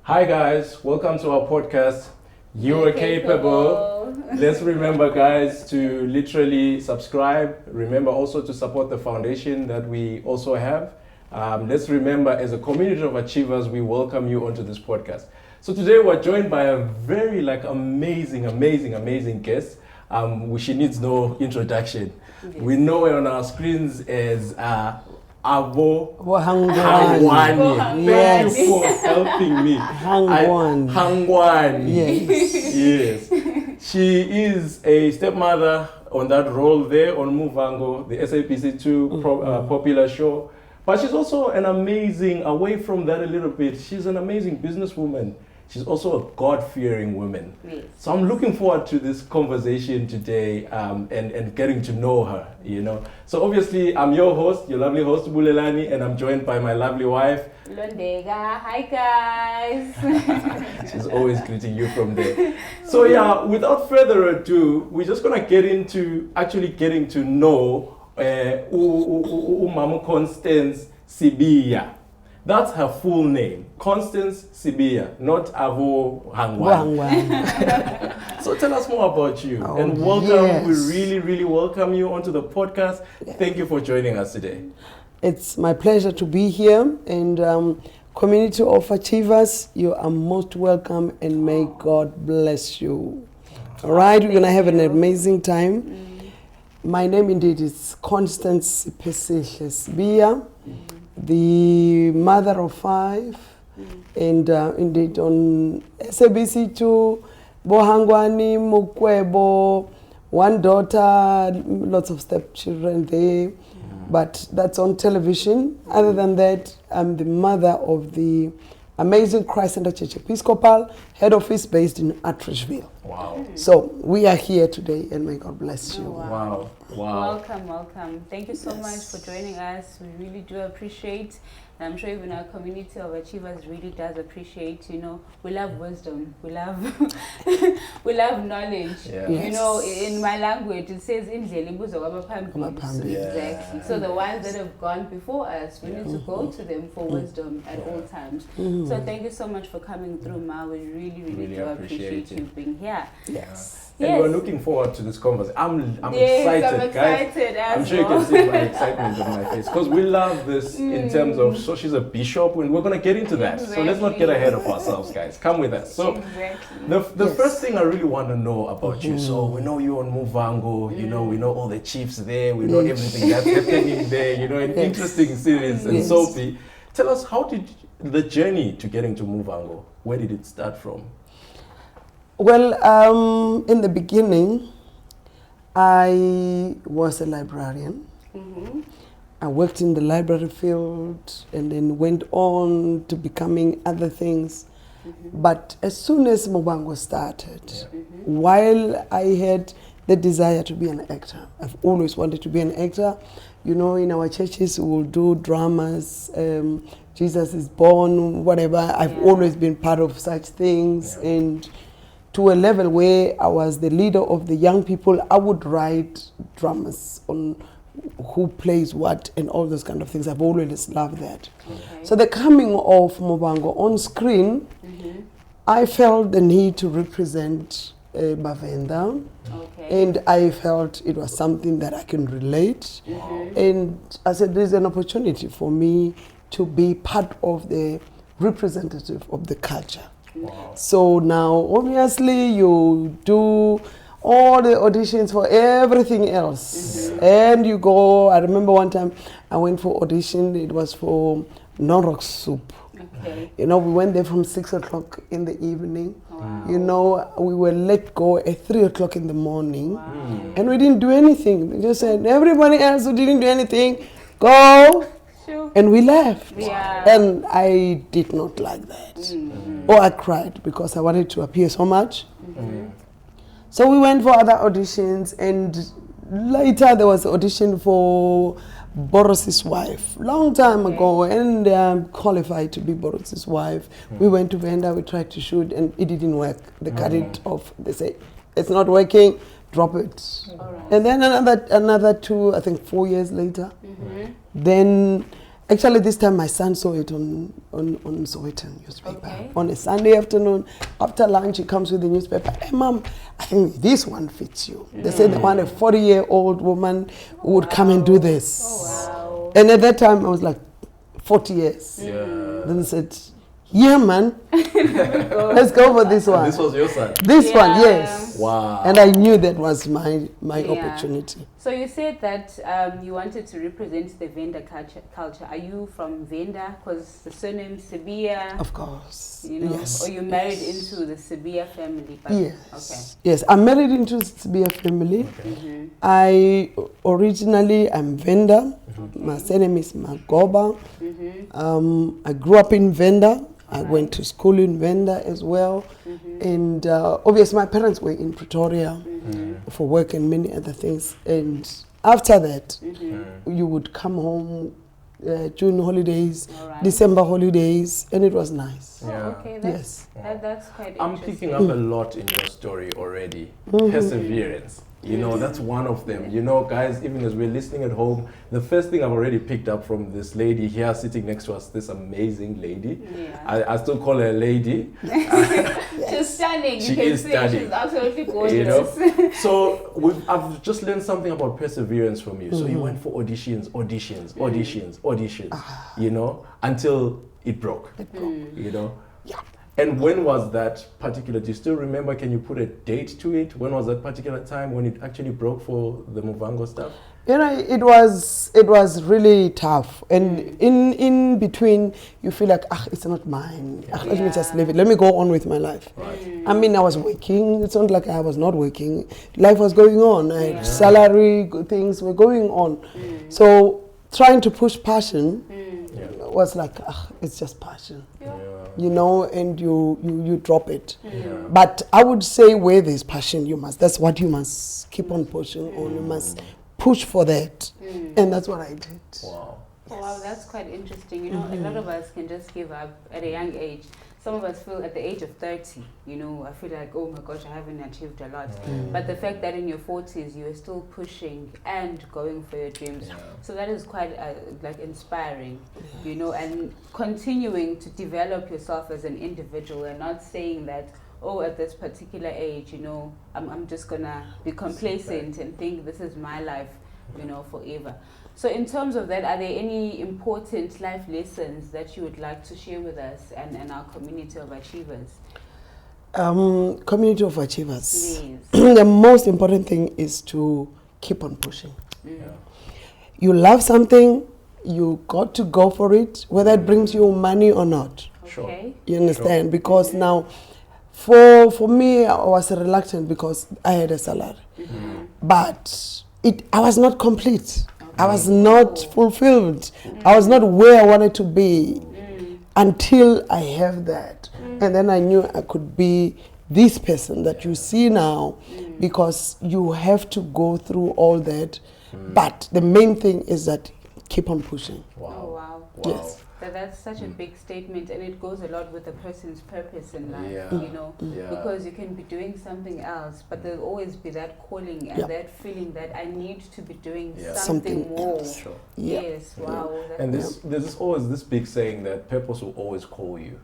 Hi guys, welcome to our podcast. You are capable. Let's remember, guys, to literally subscribe. Remember also to support the foundation that we also have. Let's remember, as a community of achievers, we welcome you onto this podcast. So today we're joined by a very amazing guest. She needs no introduction. Yes. We know her on our screens as Avo Hangwani. Yes. Thank you for helping me. Hangwani. Yes. Yes. She is a stepmother on that role there on Muvango, the SABC2 popular show. But she's also an amazing, away from that a little bit, she's an amazing businesswoman. She's also a God-fearing woman. Yes. So I'm looking forward to this conversation today and getting to know her, you know. So obviously, I'm your host, your lovely host, Bulelani, and I'm joined by my lovely wife. Londega. Hi, guys. She's always greeting you from there. So yeah, without further ado, we're just going to get into actually getting to know Mama Constance Sibiya. That's her full name, Constance Sibiya, not Avo Hangwani. So tell us more about you and welcome. Yes. We really welcome you onto the podcast. Yes. Thank you for joining us today. It's my pleasure to be here, and community of achievers, you are most welcome, and may God bless you. All right, we're gonna have an amazing time. My name indeed is Constance Sibiya, the mother of 5, and indeed on SABC2, Bohangwani, Mukwebo, 1 daughter, lots of stepchildren there, but that's on television. Other than that, I'm the mother of the amazing Christ Center Church Episcopal, head office based in Atteridgeville. Wow. So we are here today, and may God bless you. Wow. Welcome. Thank you so much for joining us. We really do appreciate, and I'm sure even our community of achievers really does appreciate. You know, we love wisdom, we love we love knowledge. Yeah. You know, in my language it says exactly. So the ones that have gone before us, we need to go to them for wisdom at all times. So thank you so much for coming through, Ma. We really do appreciate you being here. Yes. And we're looking forward to this conversation. I'm excited, excited, guys. I'm sure you can see my excitement on my face, because we love this in terms of, so she's a bishop, and we're going to get into that. So let's not get ahead of ourselves, guys. Come with us. So the first thing I really want to know about you, so we know you on Muvango, you know, we know all the chiefs there, we know everything that's happening there, you know, an interesting series and soapy. Tell us, how did the journey to getting to Muvango, where did it start from? Well, in the beginning, I was a librarian. I worked in the library field and then went on to becoming other things. But as soon as Muvango started, while I had the desire to be an actor, I've always wanted to be an actor. You know, in our churches, we will do dramas, Jesus is Born, whatever. I've always been part of such things. And to a level where I was the leader of the young people, I would write dramas on who plays what and all those kind of things. I've always loved that. So the coming of Muvango on screen, I felt the need to represent Bavenda, and I felt it was something that I can relate. And I said, there's an opportunity for me to be part of the representative of the culture. So now, obviously, you do all the auditions for everything else. And you go, I remember one time I went for audition, it was for Norok Soup. You know, we went there from 6 o'clock in the evening. You know, we were let go at 3 o'clock in the morning. And we didn't do anything. They just said, everybody else who didn't do anything, go. And we left. And I did not like that. Or I cried because I wanted to appear so much. So we went for other auditions, and later there was an audition for Boros's wife, long time ago, and I'm qualified to be Boros's wife. We went to Venda, we tried to shoot, and it didn't work. They cut it off. They say, it's not working, drop it. And then another 2, I think 4 years later, then Actually, this time my son saw it on Sowetan newspaper. Okay. On a Sunday afternoon, after lunch, he comes with the newspaper. Hey, Mom, I think this one fits you. They said they want a 40-year-old woman who would come and do this. Oh, wow. And at that time, I was like 40 years. Yeah. Then I said, yeah, man, let's go for this one. This was your son. This one, Yeah. yes. Wow. And I knew that was my Yeah. opportunity. So you said that you wanted to represent the Venda culture. Are you from Venda? Because the surname Sibia, Of course. you know, Yes. or you married yes. into the Sibia family? But, Yes. Yes, I'm married into Sibia family. Okay. Mm-hmm. I originally am Venda. My surname is Magoba. Mm-hmm. I grew up in Venda. I Right. went to school in Venda as well. And obviously my parents were in Pretoria for work and many other things. And after that, you would come home June holidays, All right. December holidays, and it was nice. Oh, Yeah. okay. Yes. That's quite I'm interesting. picking up a lot in your story already. Perseverance. You know, that's one of them. You know, guys, even as we're listening at home, the first thing I've already picked up from this lady here sitting next to us, this amazing lady. Yeah. I still call her a lady. She's stunning. She you can is see stunning. she's absolutely You gorgeous. know, so I've just learned something about perseverance from you. So you went for auditions, you know, until it broke. You know. Yeah. And when was that particular? Do you still remember? Can you put a date to it? When was that particular time when it actually broke for the Muvhango stuff? You know, it was really tough, and in between, you feel like, it's not mine. Let me just leave it. Let me go on with my life. Right. I mean, I was working. It's not like I was not working. Life was going on. I had salary, good things were going on. So trying to push passion was like, it's just passion. You know, and you drop it. But I would say where there's passion, that's what you must keep on pushing on. You must push for that. And that's what I did. Wow. Oh, wow, that's quite interesting. You know, a lot of us can just give up at a young age. Some of us feel at the age of 30, you know, I feel like, oh my gosh, I haven't achieved a lot. But the fact that in your 40s, you are still pushing and going for your dreams. So that is quite like inspiring, you know, and continuing to develop yourself as an individual and not saying that, oh, at this particular age, you know, I'm just gonna be complacent and think this is my life, you know, forever. So in terms of that, are there any important life lessons that you would like to share with us and our community of achievers? Community of achievers. Yes. The most important thing is to keep on pushing. Yeah. You love something, you got to go for it, whether it brings you money or not. Okay. You understand? Because now, for me, I was reluctant because I had a salary. But I was not complete. I was not fulfilled. I was not where I wanted to be until I have that. And then I knew I could be this person that you see now, because you have to go through all that. But the main thing is that keep on pushing. Wow. Oh, wow. Yes. That's such a big statement, and it goes a lot with a person's purpose in life, Yeah. you know, Yeah. because you can be doing something else, but there'll always be that calling and that feeling that I need to be doing something Something more. else. Sure. Yeah. Yes, wow. And there's always this big saying that purpose will always call you.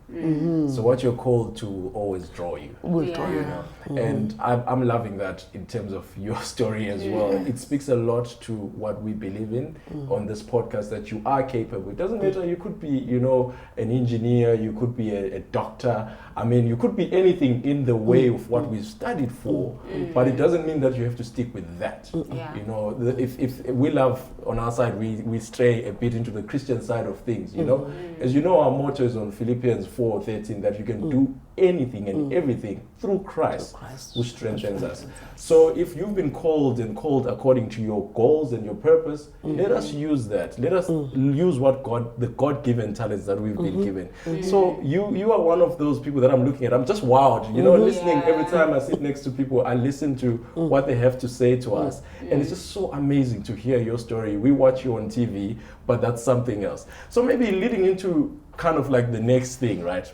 So what you're called to will always draw you. Will Yeah. draw You you. know? And I'm loving that in terms of your story as well. It speaks a lot to what we believe in on this podcast, that you are capable. It doesn't matter, you could be, you know, an engineer, you could be a doctor. I mean, you could be anything in the way of what we've studied for, but it doesn't mean that you have to stick with that. Yeah. You know, if we love on our side, we stray a bit into the Christian side of things, you know. As you know, our motto is on Philippians 4:13, that you can do anything and everything through Christ, who strengthens us. So if you've been called according to your goals and your purpose, let us use that. Let us use the God-given talents that we've been given. So you are one of those people that I'm looking at. I'm just wowed, you know, listening. Every time I sit next to people, I listen to what they have to say to us. And it's just so amazing to hear your story. We watch you on TV, but that's something else. So maybe leading into kind of like the next thing, right?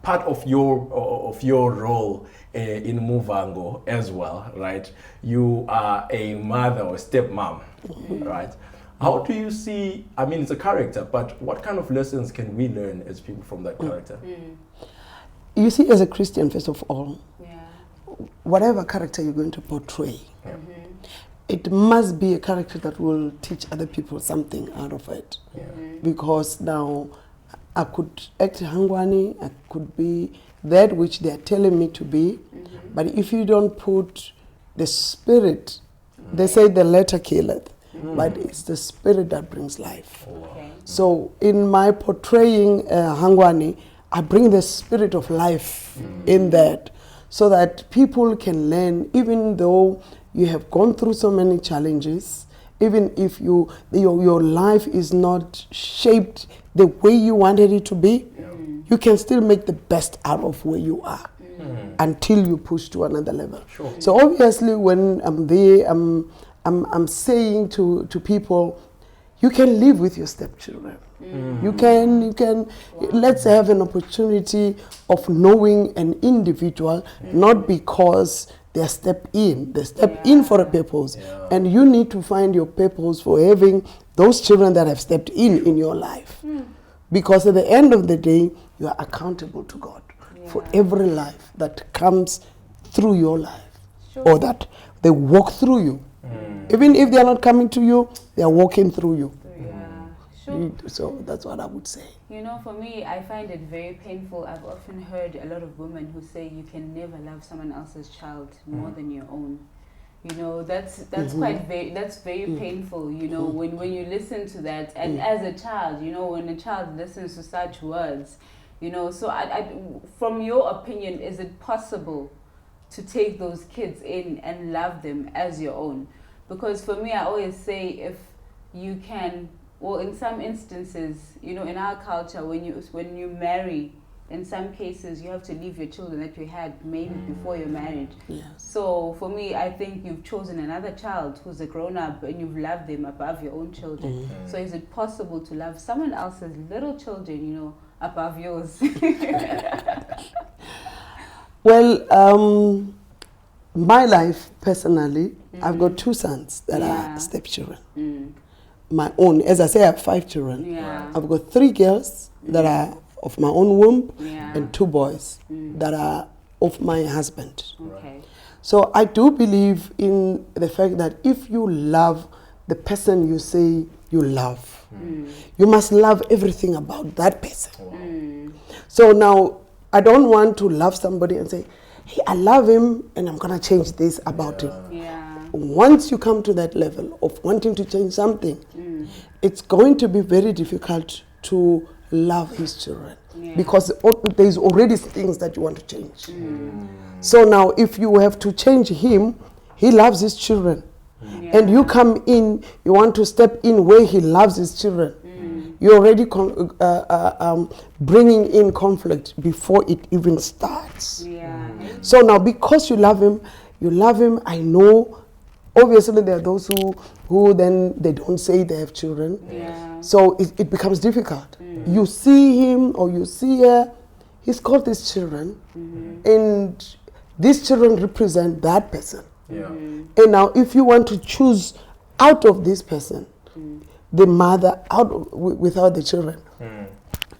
Part of your role in Muvhango as well, right? You are a mother or stepmom, right? How do you see, I mean, it's a character, but what kind of lessons can we learn as people from that character? You see, as a Christian, first of all, Yeah. whatever character you're going to portray, it must be a character that will teach other people something out of it. Because now I could act Hangwani, I could be that which they are telling me to be, but if you don't put the spirit, they say the letter killeth, but it's the spirit that brings life. Okay. So in my portraying Hangwani, I bring the spirit of life in that, so that people can learn, even though you have gone through so many challenges, even if your life is not shaped the way you wanted it to be, you can still make the best out of where you are until you push to another level. Sure. So obviously when I'm there, I'm saying to people, you can live with your stepchildren. You can let's have an opportunity of knowing an individual, not because they step in for a purpose. And you need to find your purpose for having those children that have stepped in your life. Because at the end of the day, you are accountable to God for every life that comes through your life, or that they walk through you. Even if they are not coming to you, they are walking through you. Sure. So that's what I would say. You know, for me, I find it very painful. I've often heard a lot of women who say you can never love someone else's child more than your own. You know, that's very painful. You know, when you listen to that, and as a child, you know, when a child listens to such words, you know. So, from your opinion, is it possible to take those kids in and love them as your own? Because for me, I always say, if you can. Well, in some instances, you know, in our culture, when you marry, in some cases, you have to leave your children that you had maybe before you're married. Yes. So for me, I think you've chosen another child who's a grown-up and you've loved them above your own children. So is it possible to love someone else's little children, you know, above yours? Well, my life, personally, I've got 2 sons that are stepchildren. My own, as I say, I have 5 children. I've got 3 girls that are of my own womb and 2 boys that are of my husband. Okay. So I do believe in the fact that if you love the person you say you love, you must love everything about that person. So now, I don't want to love somebody and say, hey, I love him and I'm going to change this about him. Once you come to that level of wanting to change something, it's going to be very difficult to love his children because there's already things that you want to change. So now if you have to change him, he loves his children. And you come in, you want to step in where he loves his children. You're already bringing in conflict before it even starts. So now because you love him, I know. Obviously, there are those who then they don't say they have children. So it becomes difficult. You see him or you see her, he's got these children, and these children represent that person. And now if you want to choose out of this person, the mother without the children,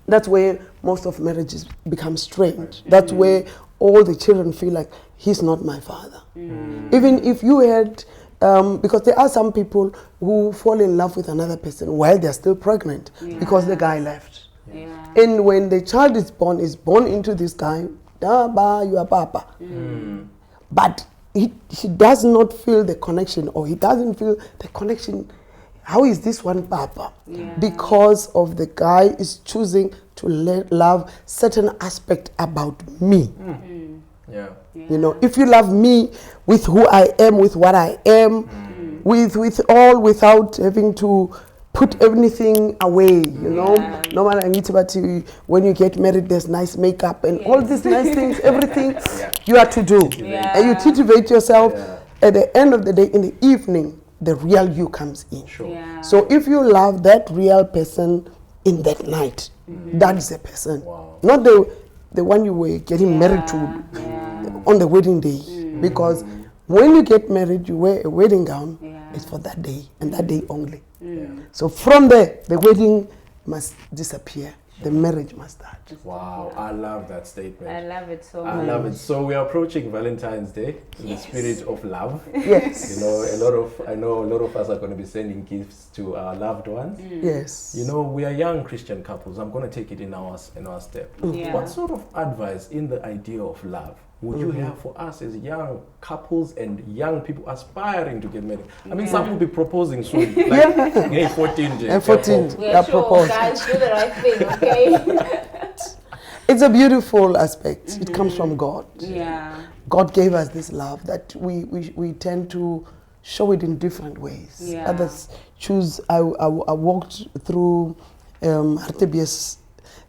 that's where most of marriages become strained. That's where all the children feel like, he's not my father. Even if you had... because there are some people who fall in love with another person while they're still pregnant because the guy left. And when the child is born into this guy, Daba, you are Papa. But he does not feel the connection, or he doesn't feel the connection. How is this one Papa? Because of the guy is choosing to love certain aspect about me. You know, if you love me with who I am, with what I am, with all, without having to put everything away, you know. No matter but when you get married, there's nice makeup and all these nice things, everything you have to do. And you cultivate yourself. At the end of the day, in the evening, the real you comes in. So if you love that real person in that night, that is the person. Not the one you were getting married to on the wedding day. Because when you get married, you wear a wedding gown. It's for that day and that day only. So from there, the wedding must disappear. The marriage must start. Wow, I love that statement. I love it so much. I love it. So we are approaching Valentine's Day in Yes. the spirit of love. Yes. You know, I know a lot of us are going to be sending gifts to our loved ones. Yes. You know, we are young Christian couples. I'm going to take it in our step. Yeah. What sort of advice in the idea of love would you have for us as young couples and young people aspiring to get married? I mean, some will be proposing soon, like hey, 14 J. And 14. Yeah, sure, Propose. guys, do the right thing, okay? It's a beautiful aspect. It comes from God. Yeah. God gave us this love that we tend to show it in different ways. Yeah. Others choose. I walked through Hartebius.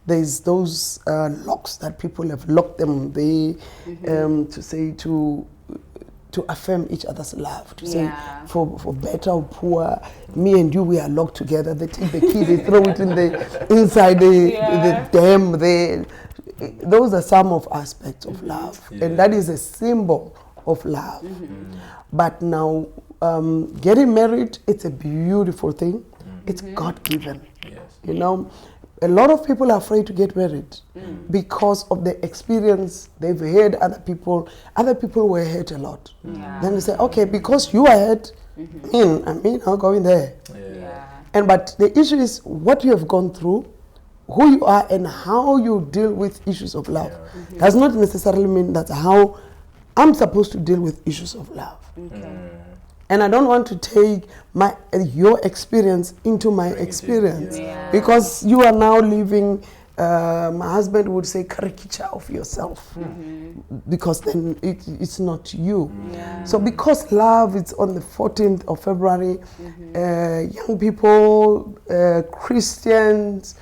There's those locks that people have locked them. They to say to affirm each other's love. To say Yeah. for better or poor, me and you, we are locked together. They take the key, they throw it in the inside the dam. Those are some of aspects of love, and that is a symbol of love. But now, getting married, it's a beautiful thing. It's God-given. Yes. You know, a lot of people are afraid to get married because of the experience they've heard other people were hurt a lot. Yeah. Then they say, okay, because you are hurt, I'm not going there. Yeah. But the issue is what you have gone through, who you are, and how you deal with issues of love. Does not necessarily mean that's how I'm supposed to deal with issues of love. And I don't want to take your experience into my experience. Yeah. Because you are now living, my husband would say, caricature of yourself. Because then it's not you. Yeah. So because love is on the 14th of February, young people, Christians,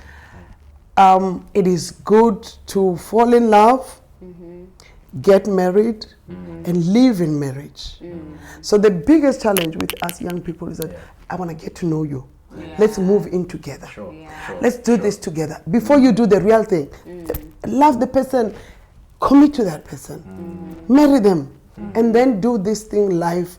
it is good to fall in love, get married, and live in marriage. So the biggest challenge with us young people is that I want to get to know you. Yeah. Let's move in together. Sure. Yeah. Sure. Let's do this together. Before you do the real thing, love the person, commit to that person, marry them, and then do this thing life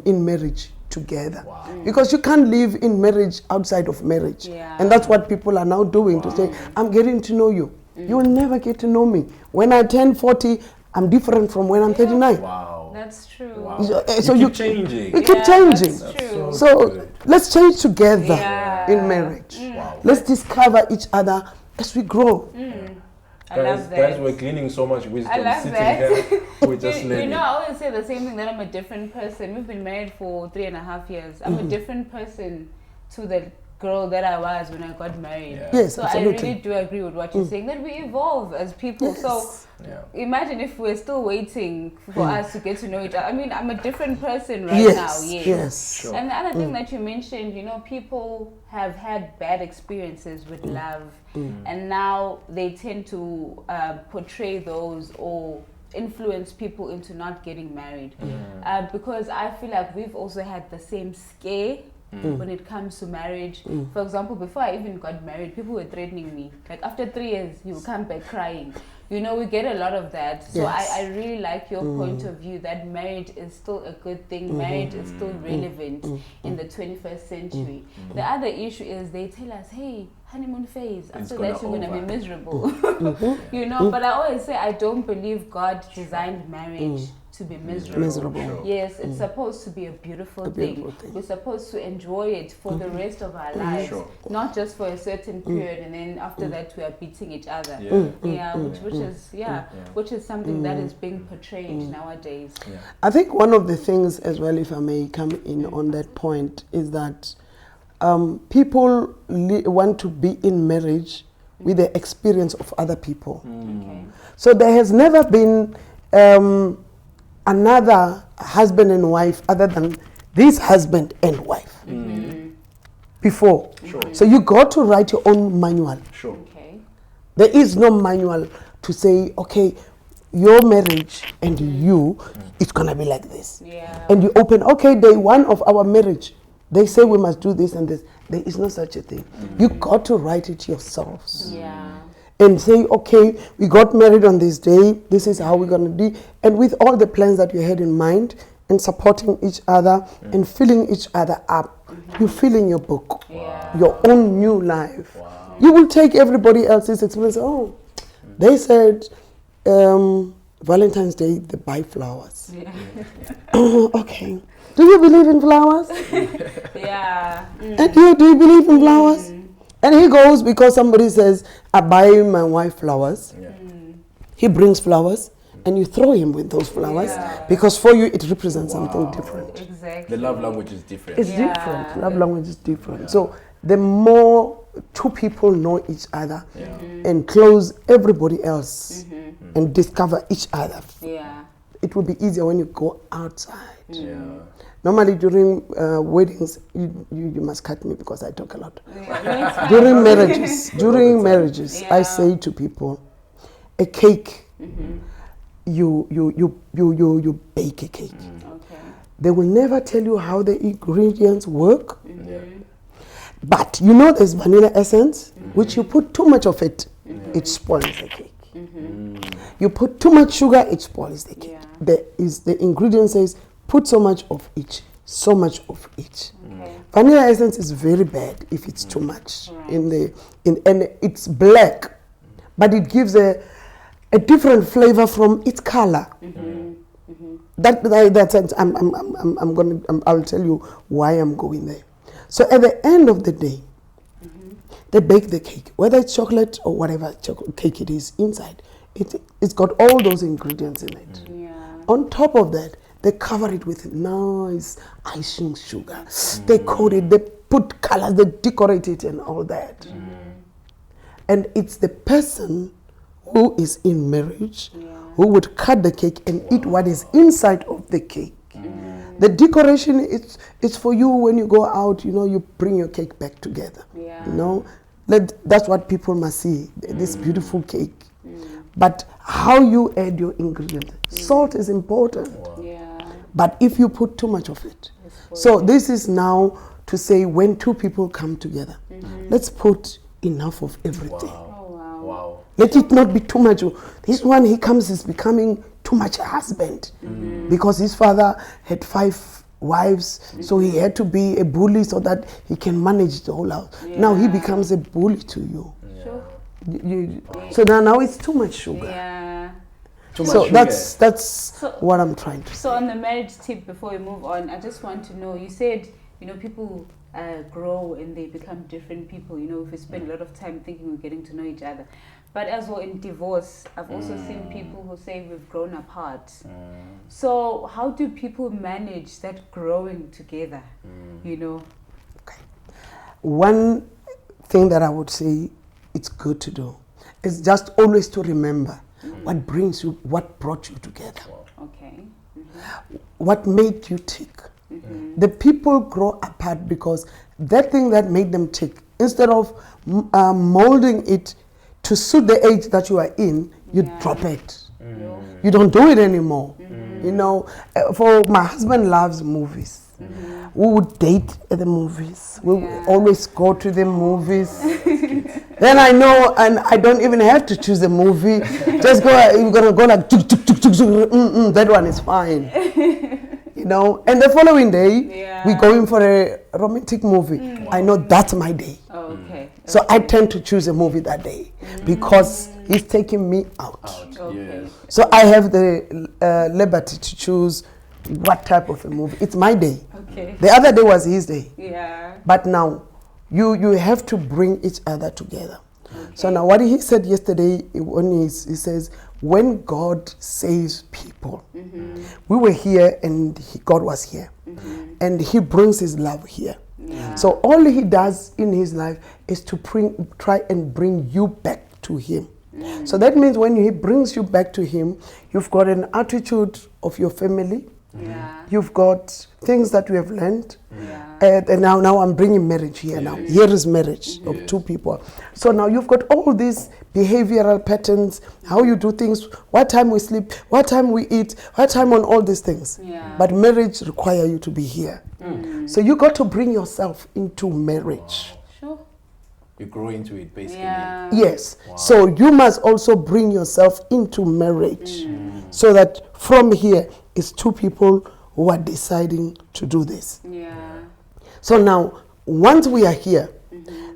in marriage together. Wow. Because you can't live in marriage outside of marriage. Yeah. And that's what people are now doing to say, I'm getting to know you. You will never get to know me. When I turn 40, I'm different from when I'm 39. Wow. That's true. Wow. So you you keep changing. You keep changing. That's true. So good. let's change together Yeah. in marriage. Wow. Let's discover each other as we grow. I love that. Guys, we're gleaning so much wisdom I love sitting that. here. We're just You learning. know, I always say the same thing, that I'm a different person. We've been married for 3.5 years. I'm a different person to the girl that I was when I got married. Yeah. Yes, So absolutely. I really do agree with what you're saying, that we evolve as people. So Yeah. imagine if we're still waiting for us to get to know each other. I mean, I'm a different person right Yes, now. Yes. yes. Sure. And the other thing that you mentioned, you know, people have had bad experiences with love, and now they tend to portray those or influence people into not getting married. Because I feel like we've also had the same scare when it comes to marriage. For example, before I even got married, people were threatening me. Like, after 3 years, you will come back crying. You know, we get a lot of that. So Yes. I really like your point of view that marriage is still a good thing. Marriage is still relevant in the 21st century. The other issue is they tell us, hey, honeymoon phase. After that, you're going to be miserable. You know, but I always say I don't believe God designed marriage to be miserable. Miserable. Sure. Yes, it's supposed to be a beautiful, beautiful thing. thing. We're supposed to enjoy it for the rest of our lives, Sure. not just for a certain period, and then after that we are beating each other. Yeah. Which is something that is being portrayed nowadays. Yeah. I think one of the things as well, if I may come in on that point, is that people want to be in marriage with the experience of other people. Okay. So there has never been another husband and wife other than this husband and wife before. Sure. So you got to write your own manual. Sure. Okay. There is no manual to say, okay, your marriage and you, it's gonna be like this. Yeah. And you open, okay, day one of our marriage, they say we must do this and this. There is no such a thing. You got to write it yourselves. Yeah. And say, okay, we got married on this day, this is how we're gonna do, and with all the plans that you had in mind, and supporting each other and filling each other up you're filling your book, Yeah. your own new life. Wow. You will take everybody else's experience. Oh, they said Valentine's Day they buy flowers. Yeah. Okay. Do you believe in flowers? Yeah. And you, do you believe in flowers? And he goes because somebody says, I buy my wife flowers. Yeah. He brings flowers and you throw him with those flowers Yeah. because for you it represents something different. Exactly. The love language is different. It's Yeah. different. Love language is different. So the more two people know each other and close everybody else and discover each other, Yeah. it will be easier when you go outside. Yeah. Normally during weddings, you must cut me because I talk a lot. Yeah. No, it's fine. During marriages, I Yeah. say to people, a cake, you bake a cake. Okay. They will never tell you how the ingredients work. Yeah. But you know there's vanilla essence, which you put too much of it, it spoils the cake. You put too much sugar, it spoils the cake. Yeah. The ingredient says put so much of each, so much of each. Okay. Vanilla essence is very bad if it's too much Right. and it's black, but it gives a different flavor from its color. That sense, I'll tell you why I'm going there. So at the end of the day, they bake the cake, whether it's chocolate or whatever cake it is inside. It's got all those ingredients in it. Yeah. On top of that, they cover it with nice icing sugar. They coat it, they put colors, they decorate it and all that. And it's the person who is in marriage who would cut the cake and eat what is inside of the cake. The decoration it's for you when you go out, you bring your cake back together. Yeah. That's what people must see, this beautiful cake. But how you add your ingredients. Salt is important, Yeah. but if you put too much of it. So this is now to say when two people come together, let's put enough of everything. Oh wow. Wow. Let it not be too much. This one, he comes, is becoming too much a husband because his father had 5 wives, so he had to be a bully so that he can manage the whole house. Now he becomes a bully to you. Sure. So now it's too much sugar. Yeah. Too much So sugar. that's what I'm trying to say. So on the marriage tip, before we move on, I just want to know, you said, people grow and they become different people, if we spend a lot of time thinking we're getting to know each other. But as well in divorce, I've also seen people who say we've grown apart. So how do people manage that growing together, One thing that I would say it's good to do is just always to remember what brought you together. Okay. What made you tick. The people grow apart because that thing that made them tick, instead of molding it to suit the age that you are in, you drop it. You don't do it anymore. For my husband loves movies. We would date at the movies. We would always go to the movies. Then I know, and I don't even have to choose a movie. Just go, you're going to go like, that one is fine. And the following day, we go in for a romantic movie. I know that's my day. Okay. So I tend to choose a movie that day because he's taking me out. Okay. Yes. So I have the liberty to choose what type of a movie. It's my day. Okay. The other day was his day. Yeah. But now, you have to bring each other together. So now what he said yesterday, when he says, when God saves people, we were here and God was here. And he brings his love here. Yeah. So all he does in his life is to try and bring you back to him. So that means when he brings you back to him, you've got an attitude of your family. Yeah. You've got things that we have learned. Yeah. And now I'm bringing marriage here now. Here is marriage of two people. So now you've got all these behavioral patterns, how you do things, what time we sleep, what time we eat, what time on all these things. Yeah. But marriage requires you to be here. So you got to bring yourself into marriage. Sure. You grow into it, basically. Yeah. Yes. So you must also bring yourself into marriage. So that from here, it's two people who are deciding to do this. Yeah. So now, once we are here,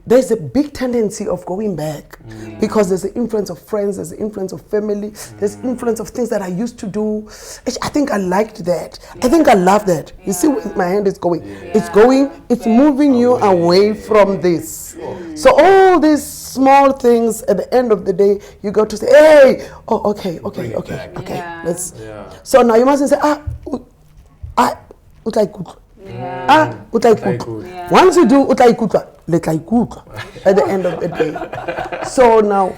there's a big tendency of going back because there's the influence of friends, there's the influence of family, there's influence of things that I used to do. I think I liked that. I think I love that. You see where my hand is going? It's going, it's moving you away from this. So all these small things at the end of the day, you go to say, hey, oh, okay. Let's. So now you mustn't say, utaikutlwa. Utaikutlwa. Once you do utaikutlwa, letlaikutlwa at the end of the day. So now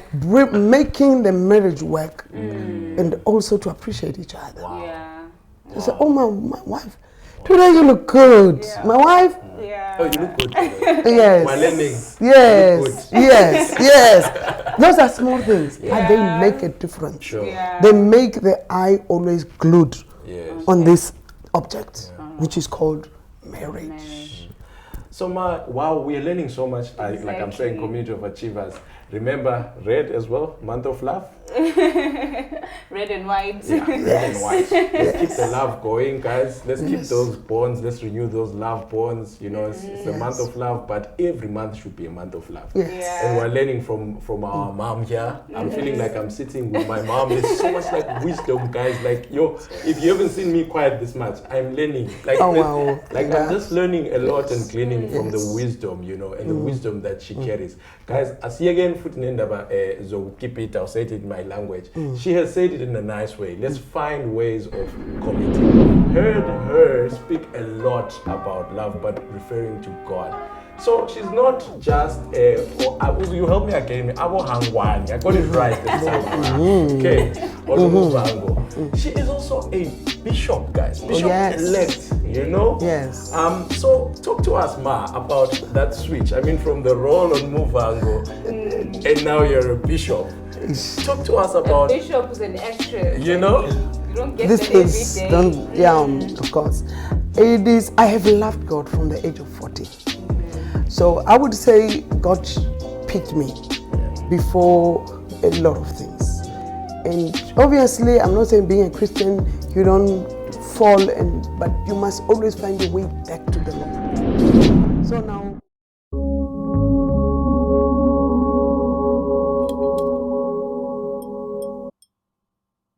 making the marriage work and also to appreciate each other. You say, oh my wife, today you look good. My wife. Oh, you look good. Yes. Yes. Those are small things, but they make a difference. Sure. They make the eye always glued on this object, which is called marriage. So wow, we are learning so much. Like I'm saying, community of achievers. Remember red as well, month of love. Red and white. Yeah, red and white. Let's keep the love going, guys. Let's keep those bonds. Let's renew those love bonds. You know, it's a month of love, but every month should be a month of love. And we're learning from our mom here. I'm feeling like I'm sitting with my mom. There's so much like wisdom, guys. Like, yo, if you haven't seen me quiet this much, I'm learning. Like, I'm just learning a lot and gleaning from the wisdom, you know, and the wisdom that she carries. Guys, I see again, keep it, I'll say it in my language. She has said it in a nice way. Let's find ways of committing. Heard her speak a lot about love, but referring to God. So she's not just you help me again, I got it right this time. Okay. She is also a bishop, guys. Bishop elect, you know? Yes. So talk to us, Ma, about that switch. I mean, from the role on Muvango, and now you're a bishop. Talk to us about... A bishop is an actress. You know? You don't get this that every day. Of course. It is, I have loved God from the age of 40. So I would say God picked me before a lot of things. And obviously, I'm not saying being a Christian, you don't fall, but you must always find your way back to the Lord. So now,